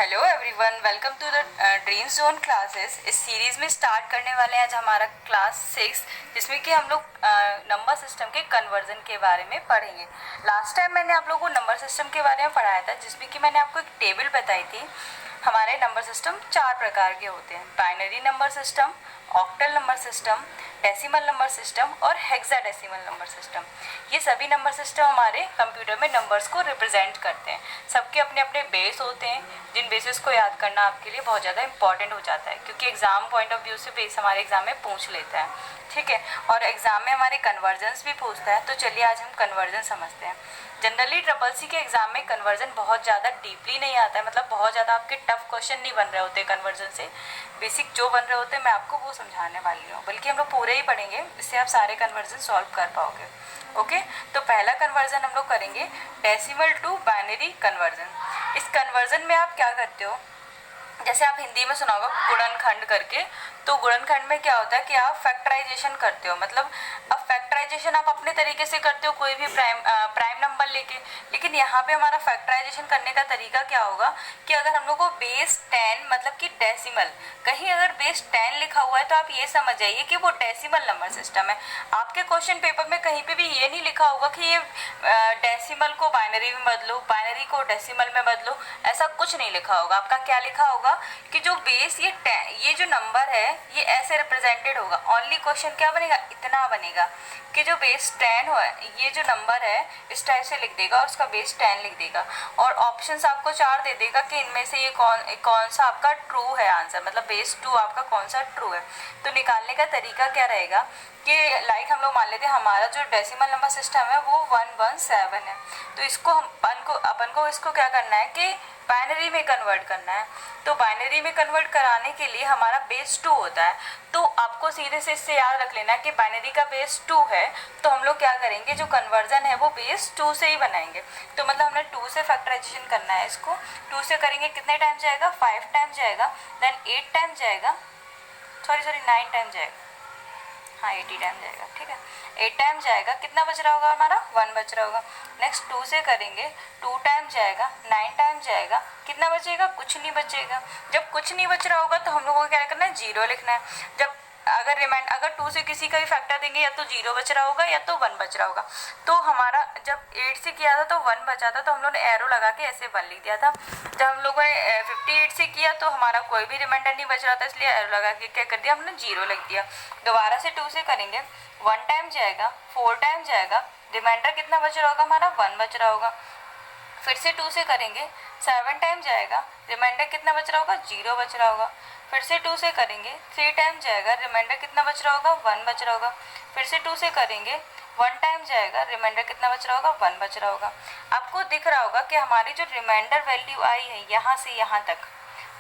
Hello everyone, welcome to the dream zone classes. इस series में start करने वाले हैं आज हमारा क्लास 6, जिसमें कि हम लोग नंबर सिस्टम के कन्वर्जन के बारे में पढ़ेंगे। लास्ट टाइम मैंने आप लोगों को नंबर सिस्टम के बारे में पढ़ाया था, जिसमें कि मैंने आपको एक टेबल बताई थी। हमारे नंबर सिस्टम 4 प्रकार के होते हैं: binary number system, octal number system, decimal number system और हेक्साडेसिमल नंबर सिस्टम। ये सभी नंबर सिस्टम हमारे कंप्यूटर में नंबर्स को रिप्रेजेंट करते हैं। सबके अपने अपने बेस होते हैं, जिन बेसिस को याद करना आपके लिए बहुत ज़्यादा इंपॉर्टेंट हो जाता है, क्योंकि एग्जाम पॉइंट ऑफ व्यू से बेस हमारे एग्जाम में पूछ लेता है। ठीक है, और एग्जाम में हमारे कन्वर्जन्स भी पूछता है। तो चलिए आज हम कन्वर्जन समझते हैं। जनरली ट्रिपल-सी के एग्जाम में कन्वर्जन बहुत ज़्यादा डीपली नहीं आता है, मतलब बहुत ज़्यादा आपके टफ क्वेश्चन नहीं बन रहे होते कन्वर्जन से। बेसिक जो बन रहे होते हैं मैं आपको वो समझाने वाली हूँ, बल्कि हम लोग पूरे ही पढ़ेंगे, इससे आप सारे कन्वर्जन सॉल्व कर पाओगे। ओके, तो पहला कन्वर्जन हम लोग करेंगे डेसिमल टू बाइनरी कन्वर्जन। इस कन्वर्जन में आप क्या करते हो, जैसे आप हिंदी में सुना होगा गुणनखंड करके, तो गुणनखंड में क्या होता है कि आप फैक्टराइजेशन करते हो। मतलब अब फैक्टराइजेशन आप अपने तरीके से करते हो कोई भी प्राइम नंबर लेके, लेकिन यहाँ पे हमारा फैक्टराइजेशन करने का तरीका क्या होगा कि अगर हम लोग को बेस 10 मतलब कि डेसिमल, कहीं अगर बेस 10 लिखा हुआ है तो आप ये समझ जाइए कि वो डेसिमल नंबर सिस्टम है। आपके क्वेश्चन पेपर में कहीं पे भी ये नहीं लिखा होगा कि ये डेसिमल को बाइनरी में बदलो, बाइनरी को डेसिमल में बदलो, ऐसा कुछ नहीं लिखा होगा। आपका क्या लिखा होगा कि जो बेस ये जो नंबर है ये ऐसे रिप्रेजेंटेड होगा। ओनली क्वेश्चन क्या बनेगा, इतना बनेगा कि जो बेस 10 हो, ये जो नंबर है इस टाइप से लिख देगा और उसका बेस 10 लिख देगा, और ऑप्शंस आपको 4 दे देगा कि इनमें से ये कौन सा आपका ट्रू है आंसर, मतलब बेस 2 आपका कौन सा ट्रू है। तो निकालने का तरीका क्या रहेगा कि लाइक हम लोग मान लेते हैं हमारा जो डेसिमल नंबर सिस्टम है वो 117 है, तो इसको अपन को इसको क्या करना है कि बाइनरी में कन्वर्ट करना है। तो बाइनरी में कन्वर्ट कराने के लिए हमारा बेस 2 होता है, तो आपको सीधे से इससे याद रख लेना कि बाइनरी का बेस 2 है, तो हम लोग क्या करेंगे, जो कन्वर्जन है वो बेस 2 से ही बनाएंगे। तो मतलब हमने 2 से फैक्टराइजेशन करना है। इसको 2 से करेंगे, कितने टाइम जाएगा, 5 टाइम जाएगा, देन 8 टाइम जाएगा, 9 टाइम जाएगा, हाँ 80 टाइम जाएगा। ठीक है, 8 टाइम जाएगा, कितना बच रहा होगा हमारा, 1 बच रहा होगा। नेक्स्ट 2 से करेंगे, 2 टाइम जाएगा, 9 टाइम जाएगा, कितना बचेगा, कुछ नहीं बचेगा। जब कुछ नहीं बच रहा होगा तो हम लोगों को क्या करना है, 0 लिखना है। जब अगर 2 से किसी का भी फैक्टर देंगे, या तो 0 बच रहा होगा या तो 1 बच रहा होगा। तो हमारा जब 8 से किया था तो 1 बचा था, तो हम लोगों ने एरो लगा के ऐसे 1 लिख दिया था। जब हम लोगों ने 58 से किया तो हमारा कोई भी रिमाइंडर नहीं बच रहा था, इसलिए एरो लगा के क्या कर दिया, हमने 0 लिख दिया। दोबारा से 2 से करेंगे, 1 टाइम जाएगा, 4 टाइम जाएगा, रिमाइंडर कितना बच रहा होगा हमारा, 1 बच रहा होगा। फिर से 2 से करेंगे, 7 टाइम जाएगा, रिमाइंडर कितना बच रहा होगा, 0 बच रहा होगा। फिर से 2 से करेंगे, 3 टाइम जाएगा, रिमाइंडर कितना बच रहा होगा, 1 बच रहा होगा। फिर से 2 से करेंगे, 1 टाइम जाएगा, रिमाइंडर कितना बच रहा होगा, 1 बच रहा होगा। आपको दिख रहा होगा कि हमारी जो रिमाइंडर वैल्यू आई है यहाँ से यहाँ तक,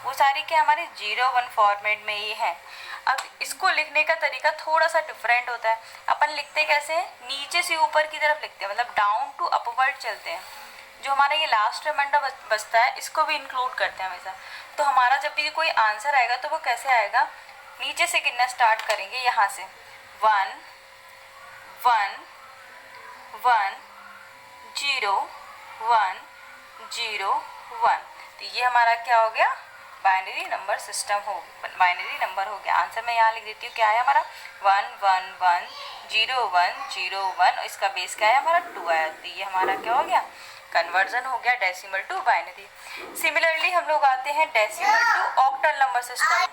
वो सारी क्या हमारे 0-1 फॉर्मेट में ही है। अब इसको लिखने का तरीका थोड़ा सा डिफरेंट होता है। अपन लिखते कैसे हैं, नीचे से ऊपर की तरफ लिखते हैं, मतलब डाउन टू अपवर्ड चलते हैं। जो हमारा ये लास्ट रिमाइंडर बचता है इसको भी इंक्लूड करते हैं हमेशा। तो हमारा जब भी कोई आंसर आएगा तो वो कैसे आएगा, नीचे से गिनना स्टार्ट करेंगे, यहाँ से 1 1 1 0 1 0 1। तो ये हमारा क्या हो गया, binary number system binary number हो गया। आंसर मैं यहाँ लिख देती हूँ, क्या है हमारा 1 1 1 0 1 0 1, और इसका बेस क्या है हमारा 2 आया। तो ये हमारा क्या हो गया, कन्वर्जन हो गया डेसिमल टू बाइनरी। सिमिलरली हम लोग आते हैं decimal to octal number system.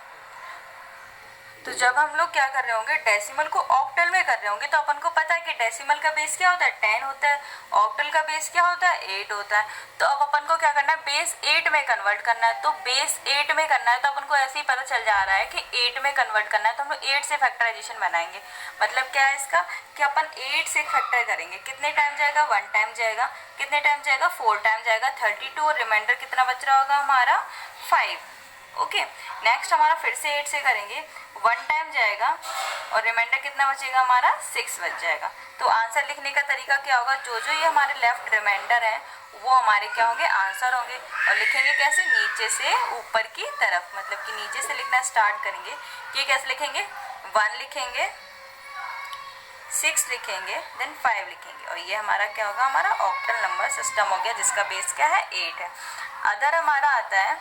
तो जब हम लोग क्या कर रहे होंगे, डेसिमल को ऑक्टल में कर रहे होंगे, तो अपन को पता है कि डेसिमल का बेस क्या होता है, 10 होता है, ऑक्टल का बेस क्या होता है, 8 होता है। तो अब अपन को क्या करना है, बेस 8 में कन्वर्ट करना है। तो बेस 8 में करना है, तो अपन को ऐसे ही पता चल जा रहा है कि 8 में कन्वर्ट करना है, तो हम लोग 8 से फैक्टराइजेशन बनाएंगे। मतलब क्या है इसका कि अपन 8 से फैक्टर करेंगे, कितने टाइम जाएगा, 1 टाइम जाएगा, कितने टाइम जाएगा, 4 टाइम जाएगा, 32, और रिमाइंडर कितना बच रहा होगा हमारा 5। ओके, नेक्स्ट हमारा फिर से 8 से करेंगे, 1 टाइम जाएगा और रिमाइंडर कितना बचेगा हमारा 6 बच जाएगा। तो आंसर लिखने का तरीका क्या होगा, जो जो ये हमारे लेफ्ट रिमाइंडर हैं वो हमारे क्या होंगे, आंसर होंगे। और लिखेंगे कैसे, नीचे से ऊपर की तरफ, मतलब कि नीचे से लिखना स्टार्ट करेंगे। ये कैसे लिखेंगे, 1 लिखेंगे, 6 लिखेंगे, देन 5 लिखेंगे, और ये हमारा क्या होगा, हमारा ऑक्टल नंबर सिस्टम हो गया, जिसका बेस क्या है 8 है। अदर हमारा आता है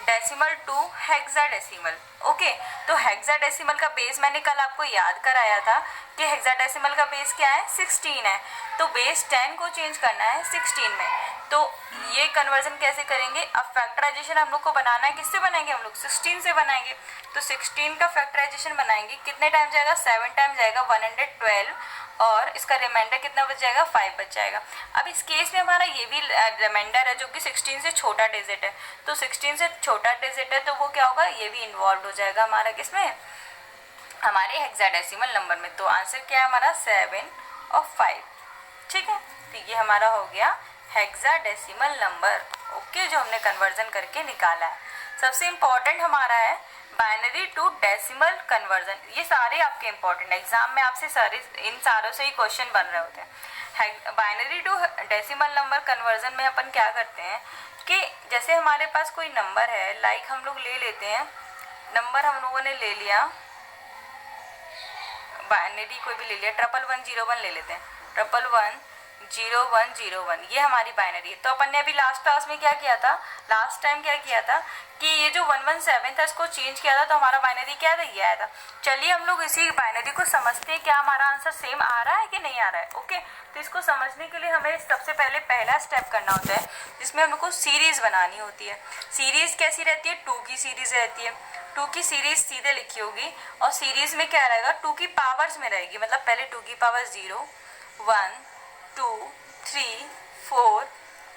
डेसिमल टू हेक्साडेसिमल। ओके, तो हेक्साडेसिमल का बेस मैंने कल आपको याद कराया था कि हेक्साडेसिमल का बेस क्या है, 16 है। तो बेस 10 को चेंज करना है 16 में। तो ये कन्वर्जन कैसे करेंगे, अब फैक्टराइजेशन हम लोग को बनाना है, किससे बनाएंगे हम लोग, 16 से बनाएंगे। तो 16 का फैक्टराइजेशन बनाएंगे, कितने टाइम जाएगा, 7 टाइम जाएगा, 112, और इसका रिमाइंडर कितना बच जाएगा, 5 बच जाएगा। अब इस केस में हमारा ये भी रिमाइंडर है जो कि 16 से छोटा डिजिट है, तो 16 से छोटा डिजिट है तो वो क्या होगा, ये भी इन्वॉल्व हो जाएगा हमारा किसमें, हमारे हेक्साडेसिमल नंबर में। तो आंसर क्या है हमारा, 7 और 5। ठीक है, तो ये हमारा हो गया हेक्साडेसिमल नंबर। ओके, जो हमने कन्वर्जन करके निकाला है। सबसे इम्पोर्टेंट हमारा है बाइनरी टू डेसिमल कन्वर्जन। ये सारे आपके इम्पोर्टेंट, एग्जाम में आपसे सारे इन सारों से ही क्वेश्चन बन रहे होते हैं। Binary to decimal number conversion में अपन क्या करते हैं कि जैसे हमारे पास कोई नंबर है, लाइक हम लोग ले लेते हैं नंबर, हम लोगों ने ले लिया बाइनरी कोई भी ले लिया, 110101 ले लेते हैं, 110101, ये हमारी बाइनरी है। तो अपन ने अभी लास्ट क्लास में क्या किया था, लास्ट टाइम क्या किया था कि ये जो 117 था इसको चेंज किया था, तो हमारा बाइनरी क्या था, ये आया था। चलिए हम लोग इसी बाइनरी को समझते हैं, क्या हमारा आंसर सेम आ रहा है कि नहीं आ रहा है। ओके, तो इसको समझने के लिए हमें सबसे पहले पहला स्टेप करना होता है जिसमें हमको सीरीज बनानी होती है। सीरीज कैसी रहती है, 2 की सीरीज रहती है। 2 की सीरीज सीधे लिखी होगी, और सीरीज में क्या रहेगा, 2 की पावर्स में रहेगी, मतलब पहले 2 की पावर 0, 1, 2, 3, 4,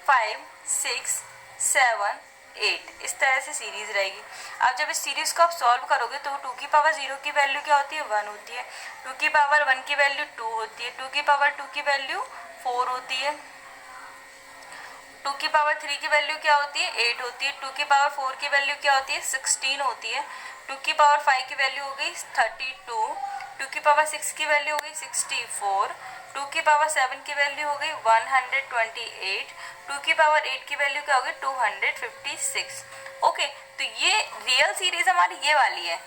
5, 6, 7, 8, इस तरह से सीरीज रहेगी। अब जब इस सीरीज को आप सॉल्व करोगे तो 2 की पावर 0 की वैल्यू क्या होती है, 1 होती है, 2 की पावर 1 की वैल्यू 2 होती है, 2 की पावर 2 की वैल्यू 4 होती है, 2 की पावर 3 की वैल्यू क्या होती है, 8 होती है, 2 की पावर 4 की वैल्यू क्या होती है, 16 होती है, 2 की पावर 5 की वैल्यू हो गई 32, 2 की पावर 6 की वैल्यू हो गई 64, 2 की पावर 7 की वैल्यू हो गई 128, 2 की पावर 8 की वैल्यू क्या हो गई 256। ओके, तो ये रियल सीरीज हमारी ये वाली है।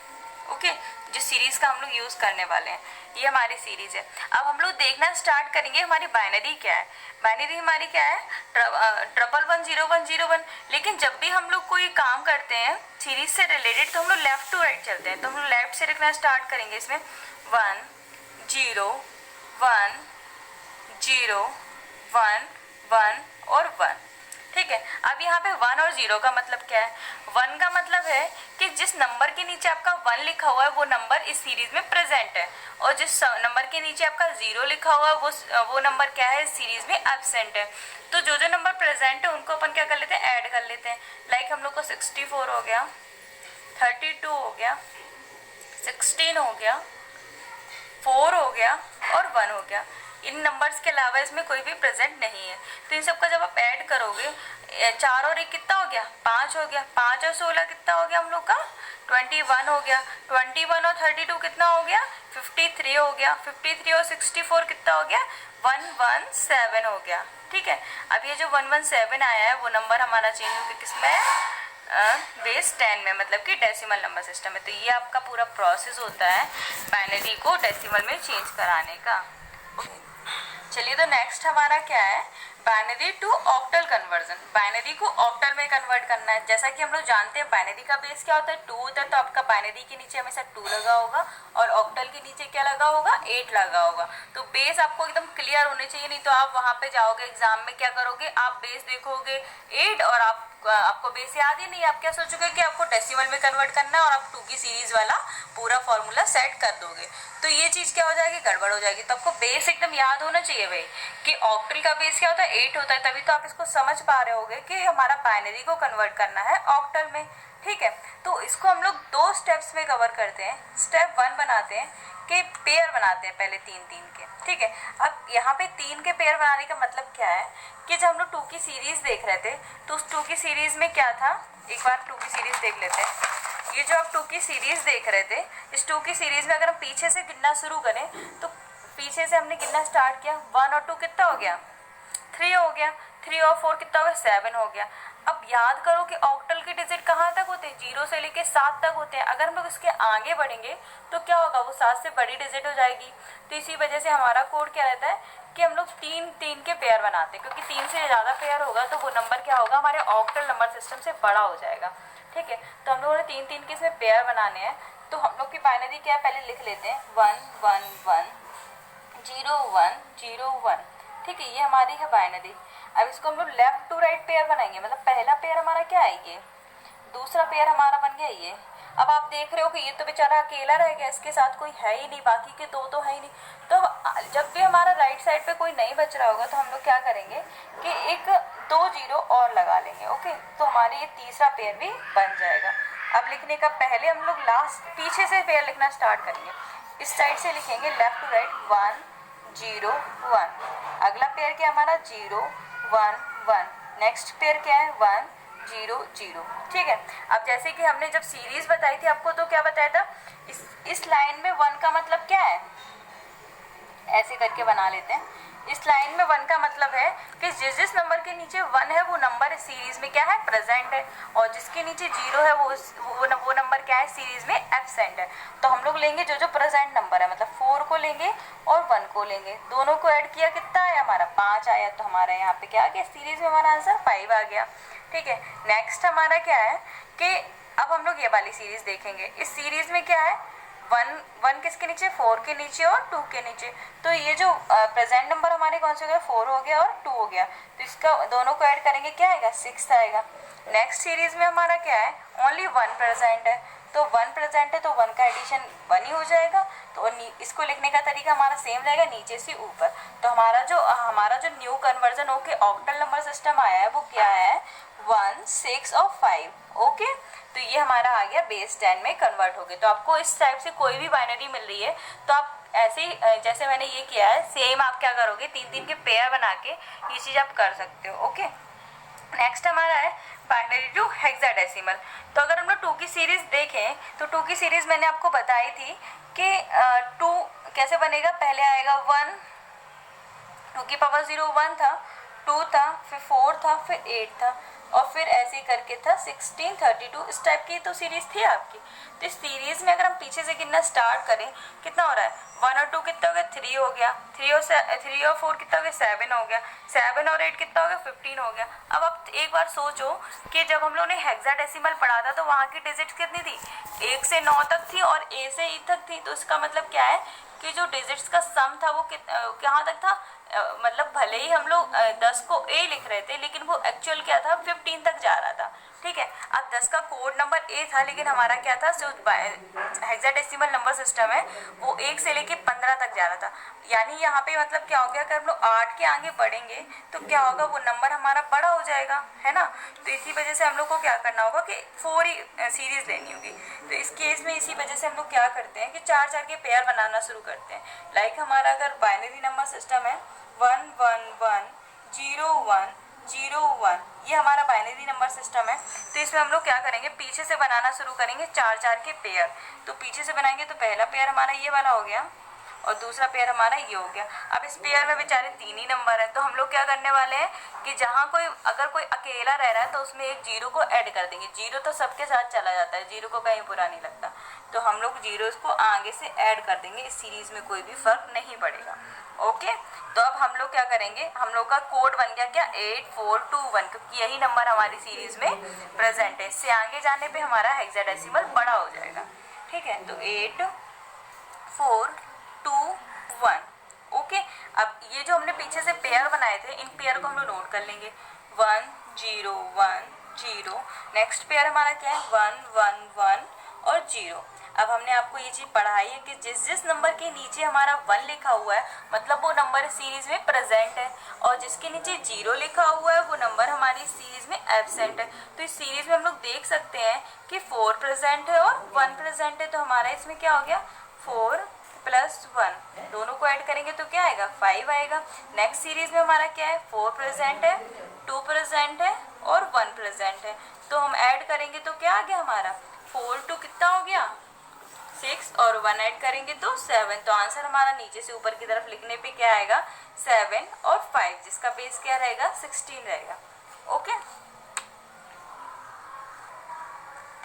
ओके, जो सीरीज का हम लोग यूज करने वाले हैं, ये हमारी सीरीज है। अब हम लोग देखना स्टार्ट करेंगे हमारी बाइनरी क्या है। बाइनरी हमारी क्या है, 110101। लेकिन जब भी हम लोग कोई काम करते हैं सीरीज से रिलेटेड तो हम लोग लेफ्ट टू राइट चलते हैं, तो हम लोग लेफ्ट से लिखना स्टार्ट करेंगे। इसमें 1 0 1 0 1 1 और 1। ठीक है, अब यहाँ पे 1 और 0 का मतलब क्या है, 1 का मतलब है कि जिस नंबर के नीचे आपका 1 लिखा हुआ है वो नंबर इस सीरीज में प्रेजेंट है, और जिस नंबर के नीचे आपका 0 लिखा हुआ है वो नंबर क्या है, इस सीरीज में एब्सेंट है। तो जो जो नंबर प्रेजेंट है उनको अपन क्या कर लेते हैं, ऐड कर लेते हैं। लाइक हम लोग को 64 हो गया, 32 हो गया, 16 हो गया, 4 हो गया और 1 हो गया। इन नंबर्स के अलावा इसमें कोई भी प्रेजेंट नहीं है। तो इन सबका जब आप ऐड करोगे, 4 और 1 कितना हो गया, 5 हो गया, 5 और 16 कितना हो गया हम लोग का, 21 हो गया, 21 और 32 कितना हो गया, 53 हो गया, 53 और 64 कितना हो गया, 117 हो गया। ठीक है, अब ये जो 117 आया है वो नंबर हमारा चेंज हो गया किसमें है, बेस 10 में, मतलब कि डेसिमल नंबर सिस्टम में। तो ये आपका पूरा प्रोसेस होता है बाइनरी को डेसिमल में चेंज कराने का। चलिए, तो नेक्स्ट हमारा क्या है, binary to octal conversion. Binary को ऑक्टल में कन्वर्ट करना है। जैसा कि हम लोग जानते हैं बाइनरी का बेस क्या होता है, 2 होता है, तो आपका बाइनरी के नीचे हमेशा 2 लगा होगा, और ऑक्टल के नीचे क्या लगा होगा, 8 लगा होगा। तो बेस आपको एकदम क्लियर होने चाहिए, नहीं तो आप वहाँ पे जाओगे एग्जाम में क्या करोगे, आप बेस देखोगे 8 और आपको बेस याद ही नहीं, आप क्या सोचोगे कि आपको डेसिमल में कन्वर्ट करना है, और आप 2 की सीरीज वाला पूरा फॉर्मूला सेट कर दोगे। तो ये चीज क्या हो जाएगी, गड़बड़ हो जाएगी। तो आपको बेस एकदम याद होना चाहिए भाई कि ऑक्टल का बेस क्या होता है, 8 होता है, तभी तो आप इसको समझ पा रहे होगे कि हमारा बाइनरी को कन्वर्ट करना है ऑक्टल में। ठीक है, तो इसको हम लोग 2 स्टेप्स में कवर करते हैं। स्टेप 1 बनाते हैं कि पेयर बनाते हैं पहले 3-3 के। ठीक है, अब यहाँ पे 3 के पेयर बनाने का मतलब क्या है कि जब हम लोग 2 की सीरीज देख रहे थे तो उस 2 की सीरीज में क्या था, एक बार 2 की सीरीज देख लेते हैं। ये जो आप 2 की सीरीज देख रहे थे, इस 2 की सीरीज में अगर हम पीछे से गिनना शुरू करें तो पीछे से हमने गिनना स्टार्ट किया, 1 और 2 कितना हो गया, 3 हो गया, 3 और 4 कितना हो गया, 7 हो गया। अब याद करो कि ऑक्टल के डिजिट कहाँ तक होते हैं, 0 से लेके 7 तक होते हैं। अगर हम लोग इसके आगे बढ़ेंगे तो क्या होगा, वो 7 से बड़ी डिजिट हो जाएगी। तो इसी वजह से हमारा कोड क्या रहता है कि हम लोग 3 के पेयर बनाते हैं, क्योंकि 3 से ज़्यादा पेयर होगा तो वो नंबर क्या होगा, हमारे ऑक्टल नंबर सिस्टम से बड़ा हो जाएगा। ठीक है, तो हम लोगों ने 3 के इसमें पेयर बनाने हैं। तो हम लोग की बाइनरी क्या है, पहले लिख लेते हैं 1 1 1 0 1 0 1। ठीक है, ये हमारी है बाइनरी। अब इसको हम लोग लेफ्ट टू राइट पेयर बनाएंगे, मतलब पहला पेयर हमारा क्या है ये, दूसरा पेयर हमारा बन गया ये। अब आप देख रहे हो कि ये तो बेचारा अकेला रह गया, इसके साथ कोई है ही नहीं, बाकी के दो तो है ही नहीं। तो जब भी हमारा राइट साइड पे कोई नहीं बच रहा होगा तो हम लोग क्या करेंगे कि एक 2 0 और लगा लेंगे। ओके, तो हमारे ये तीसरा पेयर भी बन जाएगा। अब लिखने का पहले हम लोग लास्ट पीछे से पेयर लिखना स्टार्ट करेंगे। इस साइड से लिखेंगे लेफ्ट टू राइट 1 0 1। अगला पेयर क्या हमारा 0 1 1। नेक्स्ट पेयर क्या है 1 0 0। ठीक है, अब जैसे कि हमने जब सीरीज बताई थी आपको, तो क्या बताया था, इस लाइन में 1 का मतलब क्या है, ऐसे करके बना लेते हैं। इस लाइन में 1 का मतलब है कि जिस नंबर के नीचे 1 है वो नंबर सीरीज में क्या है, प्रेजेंट है, और जिसके नीचे 0 है वो नंबर क्या है, सीरीज में एब्सेंट है। तो हम लोग लेंगे जो प्रेजेंट नंबर है, मतलब 4 को लेंगे और 1 को लेंगे, दोनों को ऐड किया कितना आया हमारा 5 आया। तो हमारा यहाँ पे क्या आ गया, सीरीज में हमारा आंसर 5 आ गया। ठीक है, नेक्स्ट हमारा क्या है कि अब हम लोग ये वाली सीरीज देखेंगे। इस सीरीज में क्या है, 1 किसके नीचे, 4 के नीचे और 2 के नीचे। तो ये जो प्रेजेंट नंबर हमारे कौन से हो गए, 4 हो गया और 2 हो गया। तो इसका दोनों को ऐड करेंगे क्या आएगा, 6 आएगा। नेक्स्ट सीरीज में हमारा क्या है, ओनली 1 प्रेजेंट है, तो 1 प्रेजेंट है तो 1 का एडिशन 1 ही हो जाएगा। तो इसको लिखने का तरीका हमारा सेम रहेगा, नीचे से ऊपर। तो हमारा जो न्यू कन्वर्जन होके ऑक्टल नंबर सिस्टम आया है वो क्या है, 1 6 और 5। ओके, तो ये हमारा आ गया बेस 10 में कन्वर्ट हो गया। तो आपको इस टाइप से कोई भी बाइनरी मिल रही है तो आप ऐसे ही जैसे मैंने ये किया है सेम आप क्या करोगे, 3 के पेयर बना के ये चीज़ आप कर सकते हो। ओके, नेक्स्ट हमारा है बाइनरी टू हेक्साडेसिमल। तो अगर हम लोग 2 की सीरीज देखें तो 2 की सीरीज मैंने आपको बताई थी कि 2 कैसे बनेगा, पहले आएगा 1, 2 की पावर 0 1 था, 2 था, फिर 4 था, फिर 8 था, और फिर ऐसे करके था 16 32। इस टाइप की तो सीरीज थी आपकी। तो इस सीरीज में अगर हम पीछे से गिनना स्टार्ट करें, कितना हो रहा है, 1 और 2 कितना हो गया, 3 हो गया, 3 और 4 कितना हो गया, 7 हो गया, 7 और 8 कितना हो गया, 15 हो गया। अब आप एक बार सोचो कि जब हम लोगों ने हेक्साडेसिमल पढ़ा था तो वहाँ की डिजिट्स कितनी थी, 1 से 9 तक थी और A से E तक थी। तो इसका मतलब क्या है कि जो डिजिट्स का सम था वो कहाँ तक था, मतलब भले ही हम लोग 10 को A लिख रहे थे लेकिन वो एक्चुअल क्या था, 15 तक जा रहा था। ठीक है, अब 10 का कोड नंबर A था लेकिन हमारा क्या था, जो हेक्साडेसिमल नंबर सिस्टम है वो 1 से लेके 15 तक जा रहा था। यानी यहाँ पे मतलब क्या हो गया, अगर हम लोग 8 के आगे बढ़ेंगे तो क्या होगा, वो नंबर हमारा बड़ा हो जाएगा, है ना। तो इसी वजह से हम लोग को क्या करना होगा कि 4 ही सीरीज लेनी होगी। तो इस केस में इसी वजह से हम लोग क्या करते हैं कि 4 के पेयर बनाना शुरू करते हैं। लाइक हमारा अगर बाइनरी नंबर सिस्टम है 1 1 1 0 1 0 1, ये हमारा बाइनरी नंबर सिस्टम है। तो इसमें हम लोग क्या करेंगे, पीछे से बनाना शुरू करेंगे 4 के पेयर। तो पीछे से बनाएंगे तो पहला पेयर हमारा ये वाला हो गया और दूसरा पेयर हमारा ये हो गया। अब इस पेयर में बेचारे 3 ही नंबर है, तो हम लोग क्या करने वाले हैं कि जहाँ अगर कोई अकेला रह रहा है तो उसमें एक 0 को ऐड कर देंगे। 0 तो सबके साथ चला जाता है, 0 को कहीं बुरा नहीं लगता, तो हम लोग 0 को आगे से ऐड कर देंगे। इस सीरीज में कोई भी फर्क नहीं पड़ेगा। ओके, तो अब हम लोग क्या करेंगे, हम लोग का कोड बन गया क्या, 8 4 2 1, क्योंकि यही नंबर हमारी सीरीज में प्रेजेंट है। इससे आगे जाने पे हमारा हेक्साडेसिमल बड़ा हो जाएगा। ठीक है, तो 8 4 2 1। ओके, अब ये जो हमने पीछे से पेयर बनाए थे इन पेयर को हम लोग नोट कर लेंगे, 1 0 1 0। नेक्स्ट पेयर हमारा क्या है, 1 1 1 और 0। अब हमने आपको ये चीज़ पढ़ाई है कि जिस नंबर के नीचे हमारा 1 लिखा हुआ है मतलब वो नंबर सीरीज में प्रेजेंट है, और जिसके नीचे 0 लिखा हुआ है वो नंबर हमारी सीरीज में एब्सेंट है। तो इस सीरीज में हम लोग देख सकते हैं कि 4 प्रेजेंट है और 1 प्रेजेंट है। तो हमारा इसमें क्या हो गया, 4 + 1, दोनों को ऐड करेंगे तो क्या आएगा, 5 आएगा। नेक्स्ट सीरीज में हमारा क्या है, 4 प्रेजेंट है, 2 प्रेजेंट है और 1 प्रेजेंट है। तो हम ऐड करेंगे तो क्या आ गया हमारा, 4 2 कितना हो गया, 6 और 1 ऐड करेंगे तो 7। तो आंसर हमारा नीचे से ऊपर की तरफ लिखने पे क्या आएगा, 7 और 5, जिसका बेस क्या रहेगा, 16 रहेगा। ओके,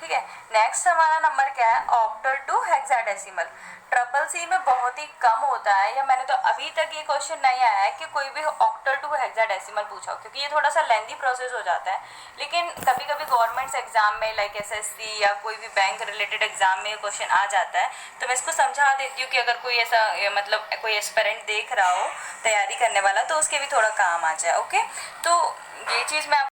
ठीक है। नेक्स्ट हमारा नंबर क्या है, octal to hexadecimal. Triple C में बहुत ही कम होता है, या मैंने तो अभी तक ये क्वेश्चन नहीं आया है कि कोई भी ऑक्टल टू हेक्साडेसिमल पूछा हो, क्योंकि ये थोड़ा सा लेंथी प्रोसेस हो जाता है। लेकिन कभी कभी गवर्नमेंट्स एग्जाम में लाइक एसएससी या कोई भी बैंक रिलेटेड एग्जाम में ये क्वेश्चन आ जाता है, तो मैं इसको समझा देती हूँ कि अगर कोई ऐसा मतलब कोई एस्पिरेंट देख रहा हो तैयारी करने वाला, तो उसके भी थोड़ा काम आ जाए। ओके, तो ये चीज़ मैं